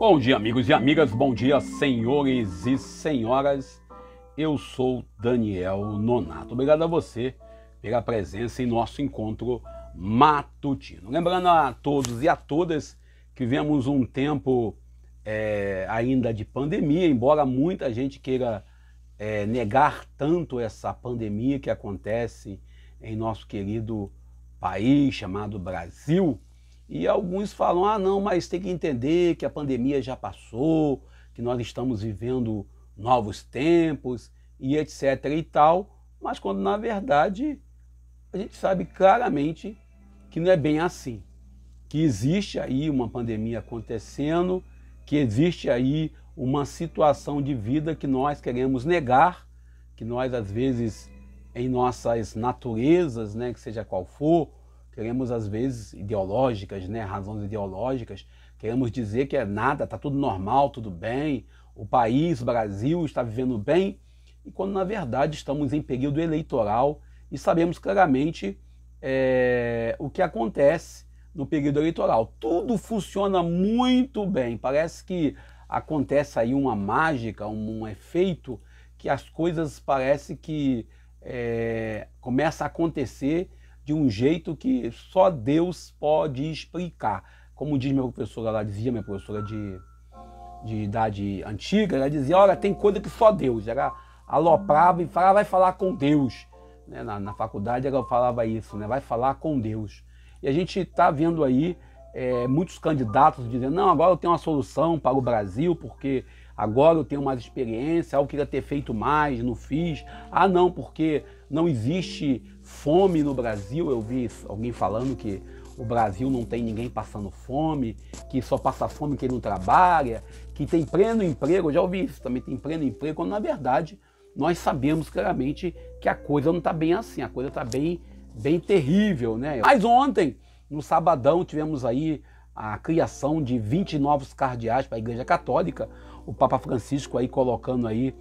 Bom dia, amigos e amigas, bom dia, senhores e senhoras. Eu sou Daniel Nonato. Obrigado a você pela presença em nosso encontro matutino. Lembrando a todos e a todas que vivemos um tempo ainda de pandemia, embora muita gente queira negar tanto essa pandemia que acontece em nosso querido país chamado Brasil. E alguns falam, não, mas tem que entender que a pandemia já passou, que nós estamos vivendo novos tempos e etc e tal, mas quando na verdade a gente sabe claramente que não é bem assim, que existe aí uma pandemia acontecendo, que existe aí uma situação de vida que nós queremos negar, que nós às vezes em nossas naturezas, né, que seja qual for, queremos às vezes ideológicas, né, razões ideológicas, queremos dizer que nada, está tudo normal, tudo bem, o país, o Brasil está vivendo bem, e quando na verdade estamos em período eleitoral e sabemos claramente o que acontece no período eleitoral. Tudo funciona muito bem, parece que acontece aí uma mágica, um efeito, que as coisas parece que começa a acontecer de um jeito que só Deus pode explicar. Como diz minha professora, ela dizia, minha professora de idade antiga, ela dizia, olha, tem coisa que só Deus. Ela aloprava e falava, vai falar com Deus. Né? Na faculdade ela falava isso, né? Vai falar com Deus. E a gente está vendo aí muitos candidatos dizendo, não, agora eu tenho uma solução para o Brasil, porque agora eu tenho mais experiência, eu queria ter feito mais, não fiz. Não, porque não existe fome no Brasil. Eu vi alguém falando que o Brasil não tem ninguém passando fome, que só passa fome quem não trabalha, que tem pleno emprego. Eu já ouvi isso também, tem pleno emprego, quando na verdade nós sabemos claramente que a coisa não está bem assim, a coisa está bem terrível, né? Mas ontem, no sabadão, tivemos aí a criação de 20 novos cardeais para a Igreja Católica, o Papa Francisco aí colocando aí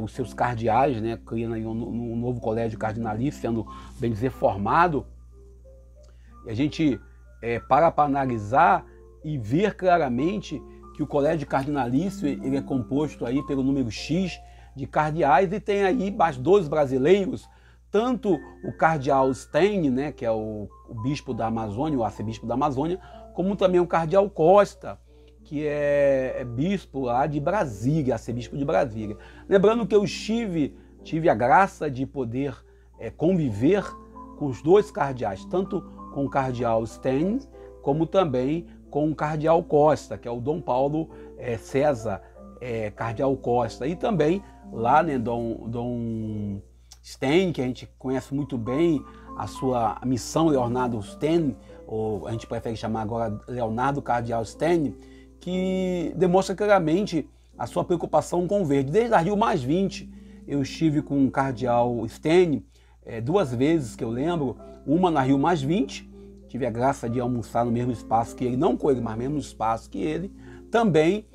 os seus cardeais, né, criando aí um novo colégio cardinalício, sendo, bem dizer, formado. E a gente para analisar e ver claramente que o colégio cardinalício ele é composto aí pelo número X de cardeais e tem aí mais 12 brasileiros, tanto o cardeal Stein, né, que é o bispo da Amazônia, o arcebispo da Amazônia, como também o cardeal Costa, que é bispo lá de Brasília, arcebispo de Brasília. Lembrando que eu tive a graça de poder conviver com os dois cardeais, tanto com o cardeal Stein, como também com o cardeal Costa, que é o Dom Paulo César cardeal Costa, e também lá, né, Dom Stein, que a gente conhece muito bem a sua missão, Leonardo Stein, ou a gente prefere chamar agora Leonardo Cardeal Stein, que demonstra claramente a sua preocupação com o verde. Desde a Rio+20, eu estive com o cardeal Stein duas vezes, que eu lembro, uma na Rio+20, tive a graça de almoçar no mesmo espaço que ele, não com ele, mas no mesmo espaço que ele. Também,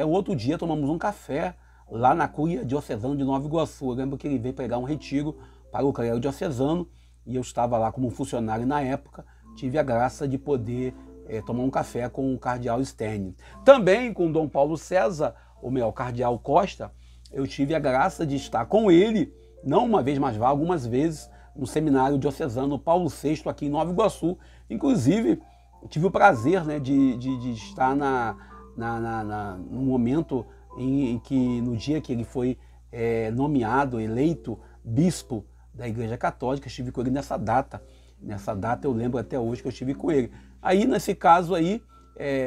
o outro dia, tomamos um café lá na Cúria Diocesana de Nova Iguaçu. Eu lembro que ele veio pregar um retiro para o clero diocesano e eu estava lá como funcionário na época, tive a graça de poder tomar um café com o cardeal Stein. Também com o Dom Paulo César, ou melhor, o cardeal Costa, eu tive a graça de estar com ele, não uma vez, mas algumas vezes, no seminário diocesano Paulo VI aqui em Nova Iguaçu. Inclusive, tive o prazer, né, de estar no momento em que, no dia que ele foi nomeado, eleito bispo da Igreja Católica, estive com ele nessa data. Nessa data eu lembro até hoje que eu estive com ele. Aí, nesse caso aí,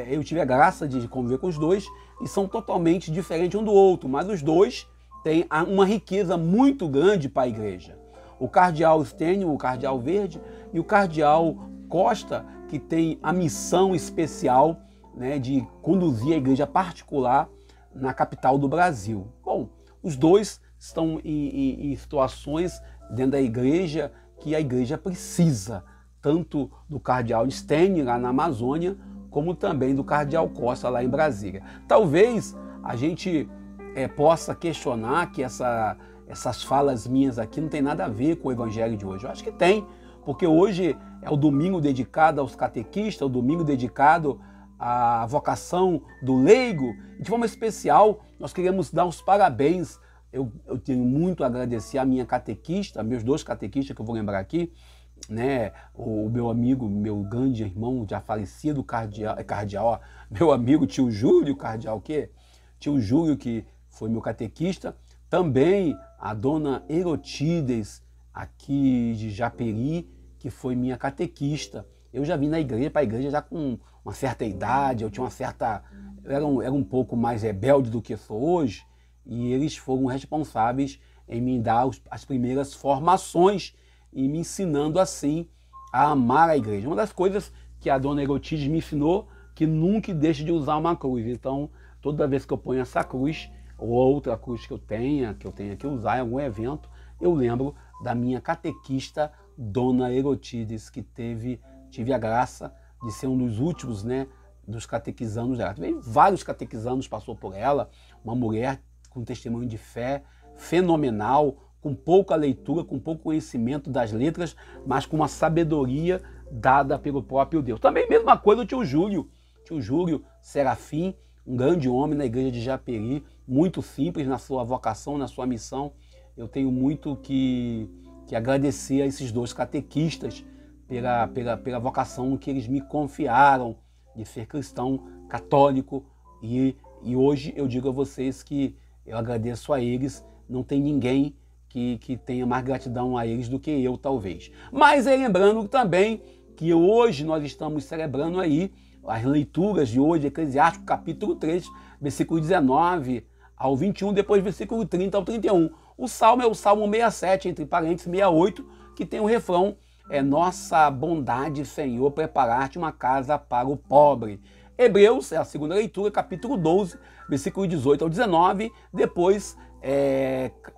eu tive a graça de conviver com os dois e são totalmente diferentes um do outro, mas os dois têm uma riqueza muito grande para a igreja. O cardeal Stênio, o cardeal Verde, e o cardeal Costa, que tem a missão especial, né, de conduzir a igreja particular na capital do Brasil. Bom, os dois estão em situações dentro da igreja que a igreja precisa, tanto do cardeal Stein lá na Amazônia, como também do cardeal Costa lá em Brasília. Talvez a gente possa questionar que essas falas minhas aqui não tem nada a ver com o evangelho de hoje. Eu acho que tem, porque hoje é o domingo dedicado aos catequistas, o domingo dedicado a vocação do leigo. De forma especial, nós queremos dar os parabéns. Eu tenho muito a agradecer a minha catequista, meus 2 catequistas que eu vou lembrar aqui, né? O meu amigo, meu grande irmão já falecido, cardeal, meu amigo tio Júlio, cardeal, tio Júlio, que foi meu catequista. Também a dona Erotides, aqui de Japeri, que foi minha catequista. Eu já vim para a igreja já com uma certa idade, eu tinha uma certa... Eu era um pouco mais rebelde do que sou hoje, e eles foram responsáveis em me dar as primeiras formações e me ensinando assim a amar a igreja. Uma das coisas que a dona Erotides me ensinou, que nunca deixe de usar uma cruz. Então, toda vez que eu ponho essa cruz, ou outra cruz que eu tenha que usar em algum evento, eu lembro da minha catequista, dona Erotides, que tive a graça de ser um dos últimos, né, dos catequizandos dela. Vários catequizandos passou por ela, uma mulher com testemunho de fé fenomenal, com pouca leitura, com pouco conhecimento das letras, mas com uma sabedoria dada pelo próprio Deus. Também mesma coisa o tio Júlio Serafim, um grande homem na igreja de Japeri, muito simples na sua vocação, na sua missão. Eu tenho muito que agradecer a esses 2 catequistas pela vocação que eles me confiaram de ser cristão católico, e hoje eu digo a vocês que eu agradeço a eles, não tem ninguém que tenha mais gratidão a eles do que eu, talvez. Mas lembrando também que hoje nós estamos celebrando aí as leituras de hoje, Eclesiástico capítulo 3, versículo 19 ao 21, depois versículo 30 ao 31. O salmo é o Salmo 67, entre parênteses 68, que tem o refrão: é nossa bondade, Senhor, preparar-te uma casa para o pobre. Hebreus, é a segunda leitura, capítulo 12, versículo 18 ao 19, depois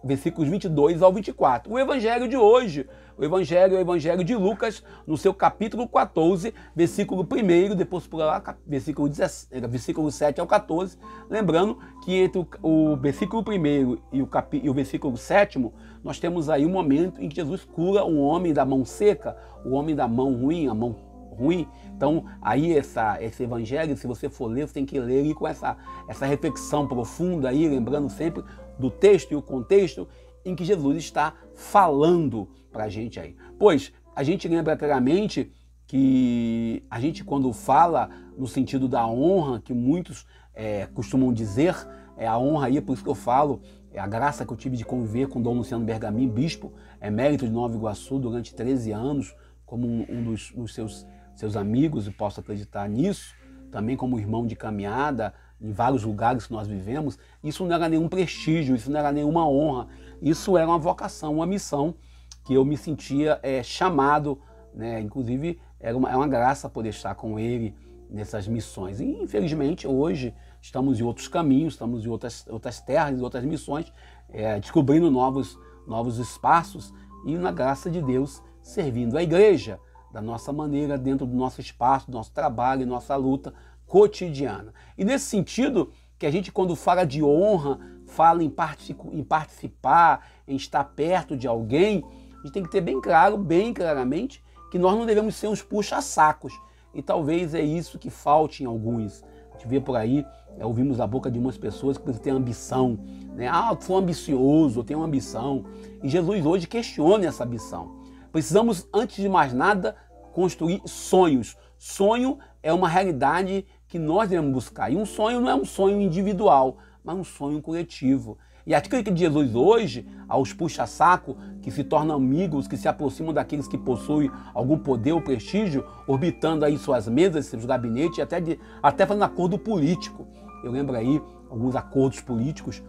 versículos 22 ao 24. O evangelho de hoje, o evangelho de Lucas, no seu capítulo 14, versículo 1, depois por lá, versículo 7 ao 14, lembrando que entre o versículo 1 e o versículo 7, nós temos aí um momento em que Jesus cura um homem da mão seca, o homem da mão ruim, a mão ruim. Então, aí esse evangelho, se você for ler, você tem que ler com essa reflexão profunda aí, lembrando sempre do texto e o contexto em que Jesus está falando para a gente aí. Pois, a gente lembra claramente que a gente, quando fala no sentido da honra, que muitos costumam dizer, a honra aí, por isso que eu falo, a graça que eu tive de conviver com Dom Luciano Bergamin, bispo emérito de Nova Iguaçu durante 13 anos, como um dos seus amigos, e posso acreditar nisso, também como irmão de caminhada, em vários lugares que nós vivemos. Isso não era nenhum prestígio, isso não era nenhuma honra, isso era uma vocação, uma missão que eu me sentia chamado, né? Inclusive é uma graça poder estar com ele nessas missões. E infelizmente hoje estamos em outros caminhos, estamos em outras terras, em outras missões, descobrindo novos espaços e, na graça de Deus, servindo a igreja da nossa maneira, dentro do nosso espaço, do nosso trabalho, nossa luta cotidiana. E nesse sentido, que a gente, quando fala de honra, fala em participar, em estar perto de alguém, a gente tem que ter bem claramente, que nós não devemos ser uns puxa-sacos. E talvez é isso que falte em alguns. A gente vê por aí, ouvimos da boca de umas pessoas que têm ambição, né? Eu sou ambicioso, eu tenho ambição. E Jesus hoje questiona essa ambição. Precisamos, antes de mais nada, construir sonhos. Sonho é uma realidade que nós devemos buscar. E um sonho não é um sonho individual, mas um sonho coletivo. E a crítica de Jesus hoje, aos puxa-saco, que se tornam amigos, que se aproximam daqueles que possuem algum poder ou prestígio, orbitando aí suas mesas, seus gabinetes, até fazendo acordo político. Eu lembro aí alguns acordos políticos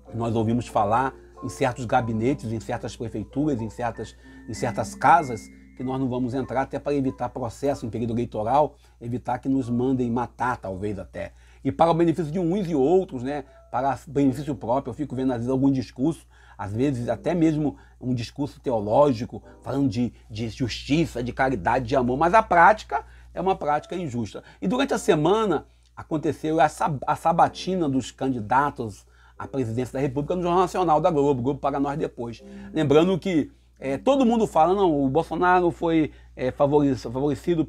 que nós ouvimos falar em certos gabinetes, em certas prefeituras, em certas casas, que nós não vamos entrar até para evitar processo em período eleitoral, evitar que nos mandem matar, talvez até. E para o benefício de uns e outros, né? Para benefício próprio, eu fico vendo às vezes algum discurso, às vezes até mesmo um discurso teológico, falando de justiça, de caridade, de amor, mas a prática é uma prática injusta. E durante a semana aconteceu a sabatina dos candidatos à presidência da República no Jornal Nacional da Globo para nós depois. Lembrando que todo mundo fala, não, o Bolsonaro foi favorecido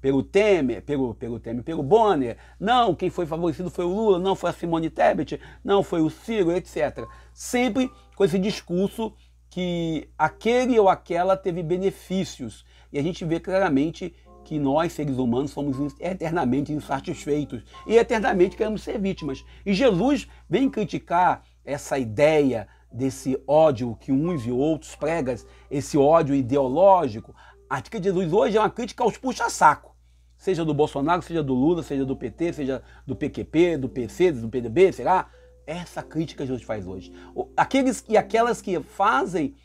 pelo Temer, pelo Bonner. Não, quem foi favorecido foi o Lula, não foi a Simone Tebet, não foi o Ciro, etc. Sempre com esse discurso que aquele ou aquela teve benefícios. E a gente vê claramente que nós, seres humanos, somos eternamente insatisfeitos e eternamente queremos ser vítimas. E Jesus vem criticar essa ideia desse ódio que uns e outros pregam, esse ódio ideológico. A crítica de Jesus hoje é uma crítica aos puxa-saco, seja do Bolsonaro, seja do Lula, seja do PT, seja do PQP, do PC, do PDB, será? Essa crítica Jesus faz hoje. Aqueles e aquelas que fazem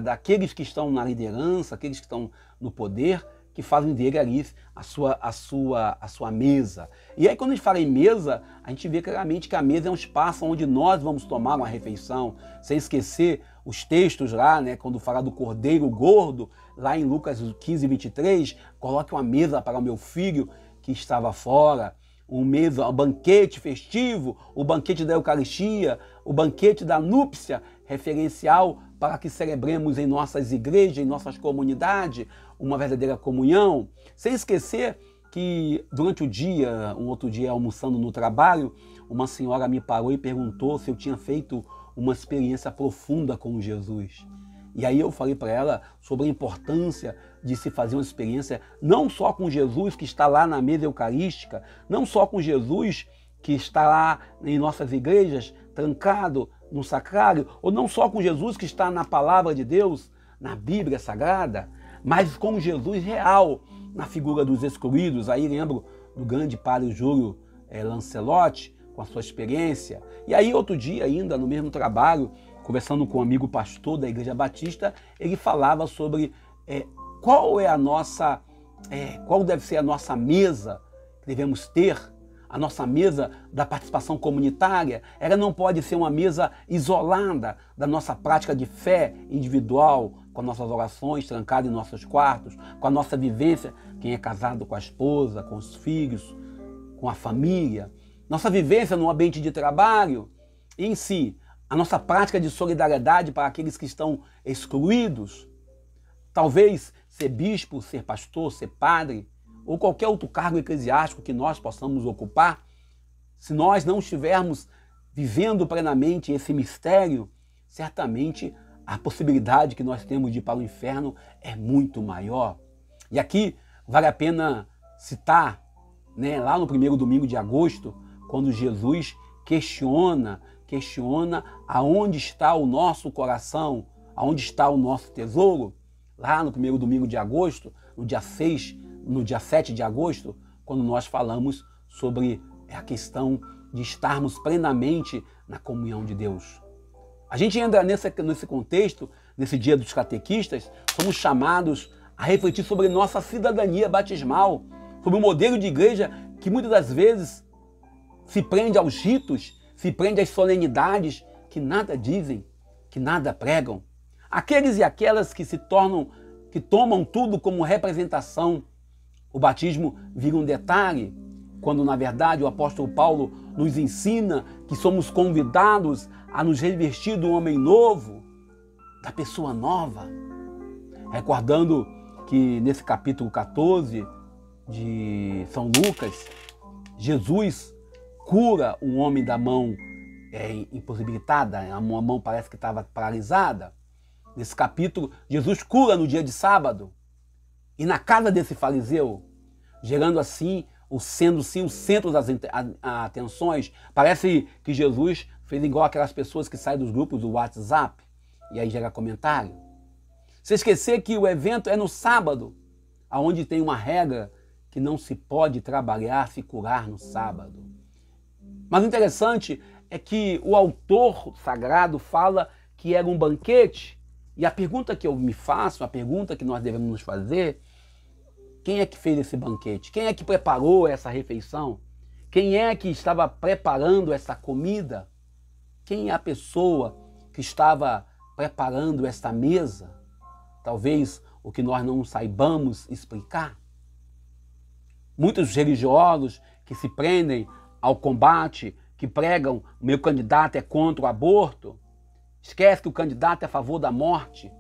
daqueles que estão na liderança, aqueles que estão no poder, que fazem dele ali a sua mesa. E aí quando a gente fala em mesa, a gente vê claramente que a mesa é um espaço onde nós vamos tomar uma refeição, sem esquecer os textos lá, né, quando fala do cordeiro gordo, lá em Lucas 15, 23, coloque uma mesa para o meu filho que estava fora, um banquete festivo, o banquete da Eucaristia, o banquete da núpcia, referencial para que celebremos em nossas igrejas, em nossas comunidades, uma verdadeira comunhão. Sem esquecer que durante o dia, um outro dia almoçando no trabalho, uma senhora me parou e perguntou se eu tinha feito uma experiência profunda com Jesus. E aí eu falei para ela sobre a importância de se fazer uma experiência não só com Jesus que está lá na mesa eucarística, não só com Jesus que está lá em nossas igrejas, trancado no sacrário, ou não só com Jesus que está na palavra de Deus, na Bíblia Sagrada, mas com Jesus real, na figura dos excluídos. Aí lembro do grande padre Júlio Lancelotti, com a sua experiência. E aí outro dia ainda, no mesmo trabalho, conversando com um amigo pastor da Igreja Batista, ele falava sobre qual deve ser a nossa mesa que devemos ter, a nossa mesa da participação comunitária. Ela não pode ser uma mesa isolada da nossa prática de fé individual, com nossas orações trancadas em nossos quartos, com a nossa vivência, quem é casado com a esposa, com os filhos, com a família, nossa vivência no ambiente de trabalho, e em si, a nossa prática de solidariedade para aqueles que estão excluídos. Talvez ser bispo, ser pastor, ser padre, ou qualquer outro cargo eclesiástico que nós possamos ocupar, se nós não estivermos vivendo plenamente esse mistério, certamente a possibilidade que nós temos de ir para o inferno é muito maior. E aqui vale a pena citar, lá no primeiro domingo de agosto, quando Jesus questiona aonde está o nosso coração, aonde está o nosso tesouro. Lá no primeiro domingo de agosto, no dia 7 de agosto, quando nós falamos sobre a questão de estarmos plenamente na comunhão de Deus. A gente entra nesse contexto, nesse dia dos catequistas, somos chamados a refletir sobre nossa cidadania batismal, sobre o modelo de igreja que muitas das vezes se prende aos ritos, se prende às solenidades que nada dizem, que nada pregam. Aqueles e aquelas que tomam tudo como representação. O batismo vira um detalhe, quando na verdade o apóstolo Paulo nos ensina que somos convidados a nos revestir do homem novo, da pessoa nova. Recordando que nesse capítulo 14 de São Lucas, Jesus cura um homem da mão impossibilitada, a mão parece que estava paralisada. Nesse capítulo, Jesus cura no dia de sábado, e na casa desse fariseu, gerando assim, sendo sim o centro das atenções. Parece que Jesus fez igual aquelas pessoas que saem dos grupos do WhatsApp, e aí gera comentário. Se esquecer que o evento é no sábado, onde tem uma regra que não se pode trabalhar, se curar no sábado. Mas o interessante é que o autor sagrado fala que era um banquete, e a pergunta que eu me faço, a pergunta que nós devemos nos fazer: quem é que fez esse banquete? Quem é que preparou essa refeição? Quem é que estava preparando essa comida? Quem é a pessoa que estava preparando esta mesa? Talvez o que nós não saibamos explicar. Muitos religiosos que se prendem ao combate, que pregam o meu candidato é contra o aborto, esquece que o candidato é a favor da morte,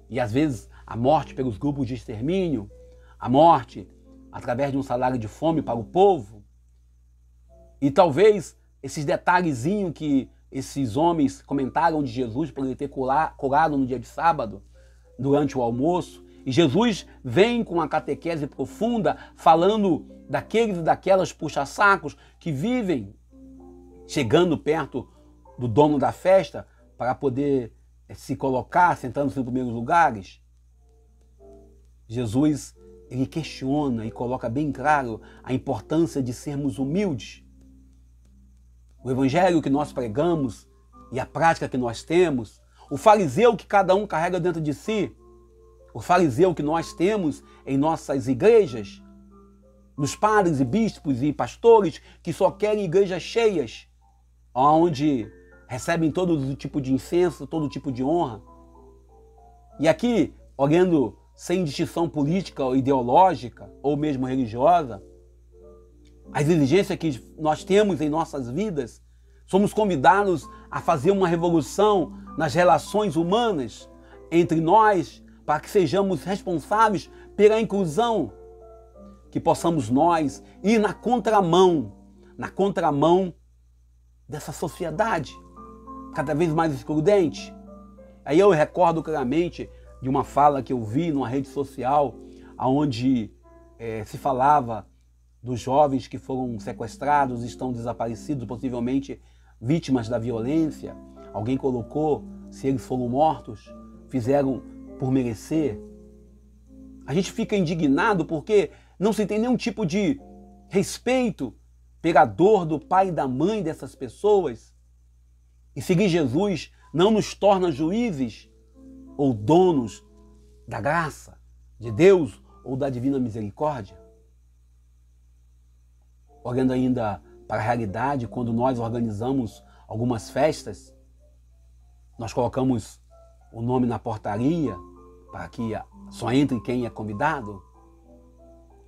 e às vezes a morte pelos grupos de extermínio, a morte através de um salário de fome para o povo. E talvez esses detalhezinhos que esses homens comentaram de Jesus por ele ter curado no dia de sábado, durante o almoço. E Jesus vem com uma catequese profunda falando daqueles e daquelas puxa-sacos que vivem chegando perto do dono da festa para poder se colocar, sentando-se nos primeiros lugares. Jesus, ele questiona e coloca bem claro a importância de sermos humildes. O evangelho que nós pregamos e a prática que nós temos, o fariseu que cada um carrega dentro de si, o fariseu que nós temos em nossas igrejas, nos padres e bispos e pastores que só querem igrejas cheias, onde recebem todo tipo de incenso, todo tipo de honra. E aqui, olhando sem distinção política ou ideológica ou mesmo religiosa, as exigências que nós temos em nossas vidas, somos convidados a fazer uma revolução nas relações humanas entre nós, para que sejamos responsáveis pela inclusão, que possamos nós ir na contramão dessa sociedade cada vez mais excludente. Aí eu recordo claramente de uma fala que eu vi numa rede social, onde se falava dos jovens que foram sequestrados, estão desaparecidos, possivelmente vítimas da violência. Alguém colocou, se eles foram mortos, fizeram por merecer. A gente fica indignado porque não se tem nenhum tipo de respeito pela dor do pai e da mãe dessas pessoas. E seguir Jesus não nos torna juízes ou donos da graça de Deus ou da divina misericórdia. Olhando ainda para a realidade, quando nós organizamos algumas festas, nós colocamos o nome na portaria para que só entre quem é convidado.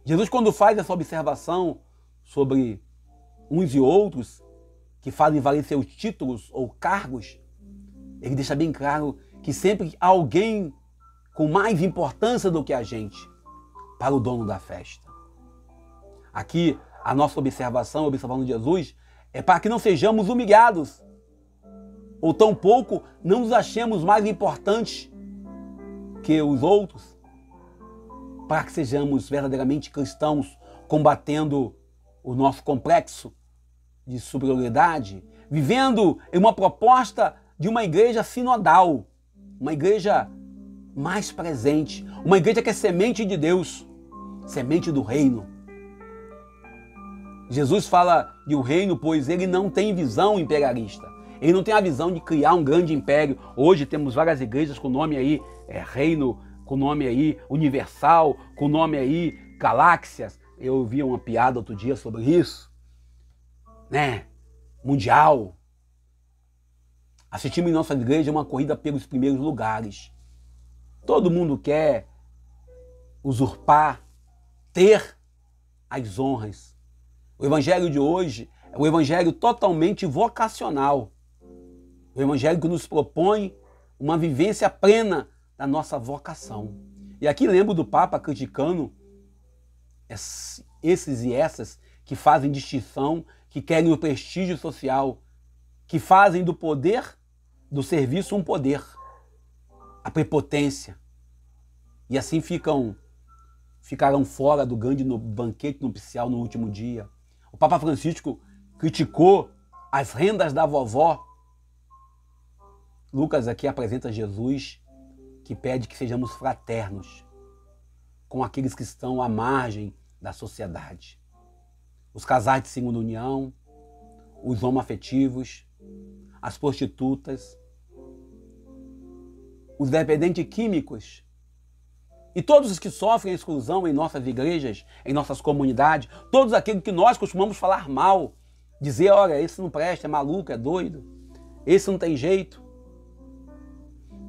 Jesus, quando faz essa observação sobre uns e outros que fazem valer seus títulos ou cargos, ele deixa bem claro que sempre há alguém com mais importância do que a gente para o dono da festa. Aqui, a nossa observação, a observação de Jesus, é para que não sejamos humilhados, ou tampouco não nos achemos mais importantes que os outros, para que sejamos verdadeiramente cristãos, combatendo o nosso complexo de superioridade, vivendo em uma proposta de uma igreja sinodal, uma igreja mais presente, uma igreja que é semente de Deus, semente do reino. Jesus fala de um reino, pois ele não tem visão imperialista. Ele não tem a visão de criar um grande império. Hoje temos várias igrejas com nome aí, reino, com nome aí universal, com nome aí galáxias. Eu ouvi uma piada outro dia sobre isso, né? Mundial. Assistimos em nossa igreja uma corrida pelos primeiros lugares. Todo mundo quer usurpar, ter as honras. O evangelho de hoje é um evangelho totalmente vocacional. O evangelho que nos propõe uma vivência plena da nossa vocação. E aqui lembro do Papa criticando esses e essas que fazem distinção, que querem o prestígio social, que fazem do poder, do serviço, um poder, a prepotência. E assim ficaram fora do grande banquete nupcial no último dia. O Papa Francisco criticou as rendas da vovó. Lucas aqui apresenta Jesus que pede que sejamos fraternos com aqueles que estão à margem da sociedade. Os casais de segunda união, os homoafetivos, as prostitutas, os dependentes químicos e todos os que sofrem exclusão em nossas igrejas, em nossas comunidades, todos aqueles que nós costumamos falar mal, dizer, olha, esse não presta, é maluco, é doido, esse não tem jeito.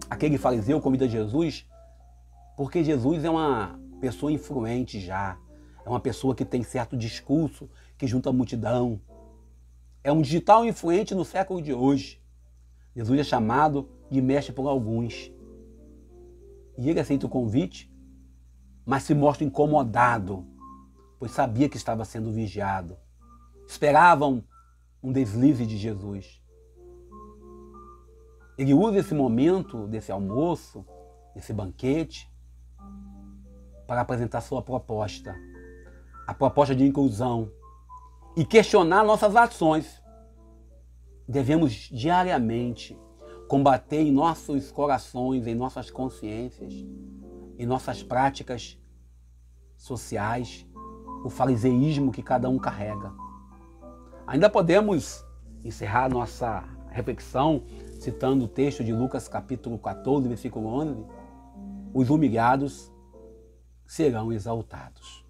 Aquele fariseu convida Jesus porque Jesus é uma pessoa influente já, é uma pessoa que tem certo discurso, que junta a multidão. É um digital influente no século de hoje. Jesus é chamado de mestre por alguns. E ele aceita o convite mas se mostra incomodado, pois sabia que estava sendo vigiado. Esperavam um deslize de Jesus. Ele usa esse momento, desse almoço, desse banquete, para apresentar sua proposta, a proposta de inclusão, e questionar nossas ações. Devemos diariamente combater em nossos corações, em nossas consciências, em nossas práticas sociais, o fariseísmo que cada um carrega. Ainda podemos encerrar nossa reflexão citando o texto de Lucas capítulo 14, versículo 11. Os humilhados serão exaltados.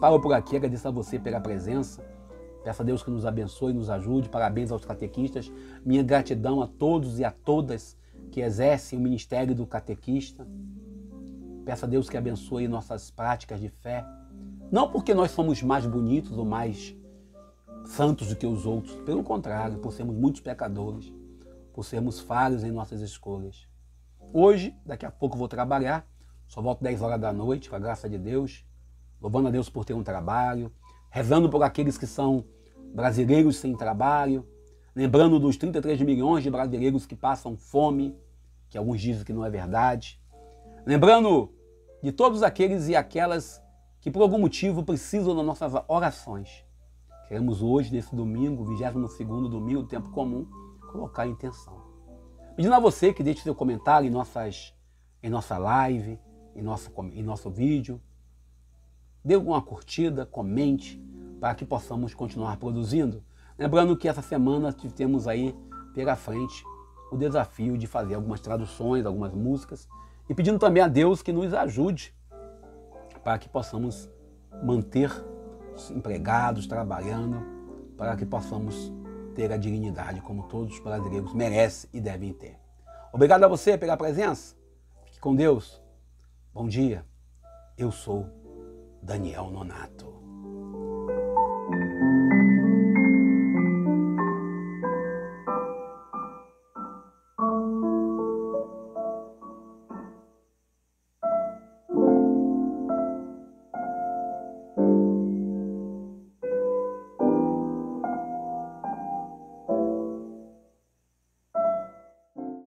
Paro por aqui, agradeço a você pela presença. Peço a Deus que nos abençoe e nos ajude. Parabéns aos catequistas. Minha gratidão a todos e a todas que exercem o ministério do catequista. Peço a Deus que abençoe nossas práticas de fé. Não porque nós somos mais bonitos ou mais santos do que os outros. Pelo contrário, por sermos muitos pecadores, por sermos falhos em nossas escolhas. Hoje, daqui a pouco vou trabalhar. Só volto 10 horas da noite, com a graça de Deus. Louvando a Deus por ter um trabalho. Rezando por aqueles que são brasileiros sem trabalho. Lembrando dos 33 milhões de brasileiros que passam fome, que alguns dizem que não é verdade. Lembrando de todos aqueles e aquelas que por algum motivo precisam das nossas orações. Queremos hoje, nesse domingo, 22º domingo do tempo comum, colocar a intenção. Pedindo a você que deixe seu comentário em nossa live, em nosso vídeo. Dê alguma curtida, comente, para que possamos continuar produzindo. Lembrando que essa semana temos aí pela frente o desafio de fazer algumas traduções, algumas músicas, e pedindo também a Deus que nos ajude para que possamos manter os empregados trabalhando, para que possamos ter a dignidade como todos os brasileiros merecem e devem ter. Obrigado a você pela presença. Fique com Deus. Bom dia. Eu sou Daniel Nonato.